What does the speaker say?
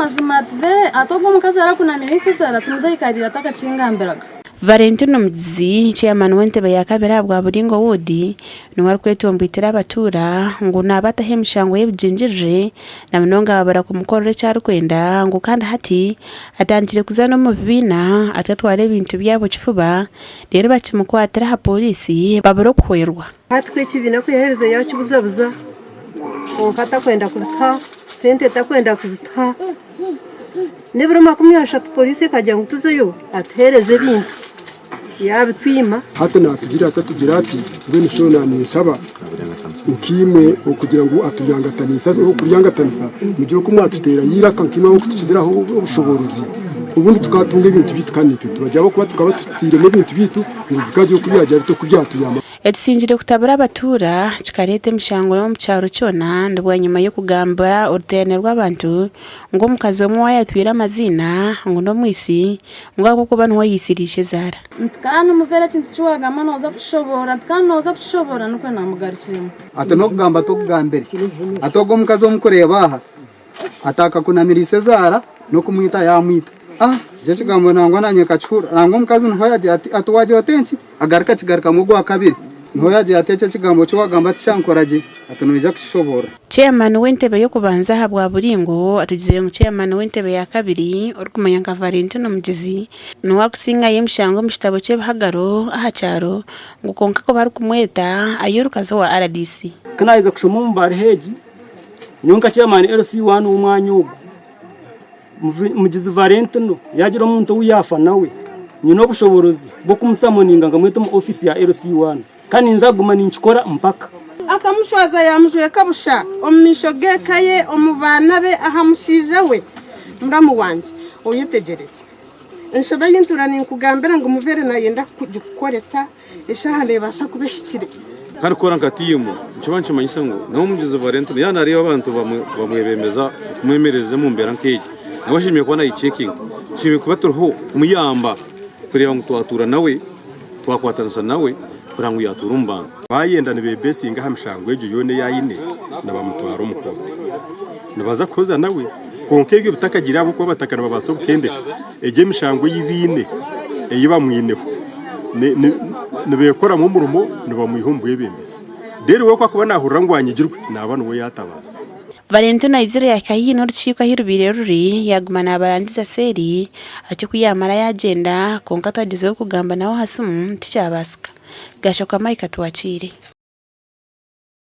mazima tve atogo mukazi arakunamira isesara tumuzayikabira takachingambiraga. Valentino Mugizi chairman w'entebe ya kabiri bwa Buringo Wudi nuwari kwetombitira abatura ngo nabatahe mishango y'ebujinjirije na mnonga bara kumukorere cyari kwenda ngo kandi hati atangire kuzana mu bibina atatware ibintu byabo kifuba rero bakimukwatira ha polisi babarokoyerwa hatwe kibina kwihereze yacu buzabuza ukata kwenda kuta sente takwenda kuzita nebura 23 polisi kajya ngutuzeyo atereze bintu yabitwima hata natugira atatugira ati ngene shona ni shaba nkimwe okugira ngo atuyangatanisa okuyangatanisa mugiro ko mwatutera yiraka nkima wo kutukiziraho ubushoborozi ubundi tukatunga ibintu bitkanitwe tubajyabo kuba tukaba tutire mu bintu bitu bikaje kubyajya bito kubyatuyama Etsinjire kutabura abatura kikarete mishango yo mu cyaro cyona ndubwa nyuma yo kugambara urutene rw'abantu ngo mukazo mwa yatwira amazina ngo no mwisi ngo akuko bantu wayisirishe zara Ntkana muvera kintu cyuwaga mana oza kushobora ntkana oza kushobora nuko namugarikiremo ato no kugamba to kugambere atogo mukazo mukoreye baha ataka kunamirise zara no kumwita yamwita je kigambo nangwa nanye kachura nangwa mukazi nho yaje atuwaje watenchi agarika kigarika mugo akabiri nho yaje atece kigambo cyo wagamba tishankoraje atonoja kishobora chairman w'entebe yo kubanza habwa Buringo atugizire mu chairman w'entebe ya kabiri urikumanya nka Valentino Mugizi nuwa kusinga yemshango mu kitabo cye bahagaro aha cyaro ngo konka ko bari kumweta ayorukazo wa RDC kanaiza kushoma mu bari heji nyonka chairman LC1 umwanyugo Mugizi Valentino yagira umuntu uyafa nawe nyino bushoborozi bwo kumusamoninga ngamwete mu office ya LC1 kandi nzaguma ninchikora mpaka akamushwaza yamujwe kabusha omisho gekaye omubana be ahamushije we muramu wanje uyitegereze nshoba yintura ninkugambira ngo muvere nayenda kugikoresa eshahane basha kubeshikire kandi kora ngatiyemo nshobanje manyisa ngo naho Mugizi Valentino yana reba abantu bamwebemeza kumwemereze mu mbera nkeje nabashimiye kubona i-checking shimye kuba turiho umuyamba kureba ngo twatura nawe twakwatanisa nawe kurango yatura umbanga bayendane bebesi ngaha mishango ejo yone yayine nabamutwara umukobwa nabaza koza nawe konkebyo bitakagira abo ko batakana babaso kende eje mishango y'ibine eyiba mwineho nebekora mu murumo nibamwihumbuye bemeza dero we kwa kuba nahurira ngwanyigirwe nabana we yatabaza Valentino izire yakahino rucika hirubire ruri yagumana abarangiza seri ati kuyamara yagenda konka twagizeho kugamba naho hasumu ticyabasika gashoka Mike tuwacire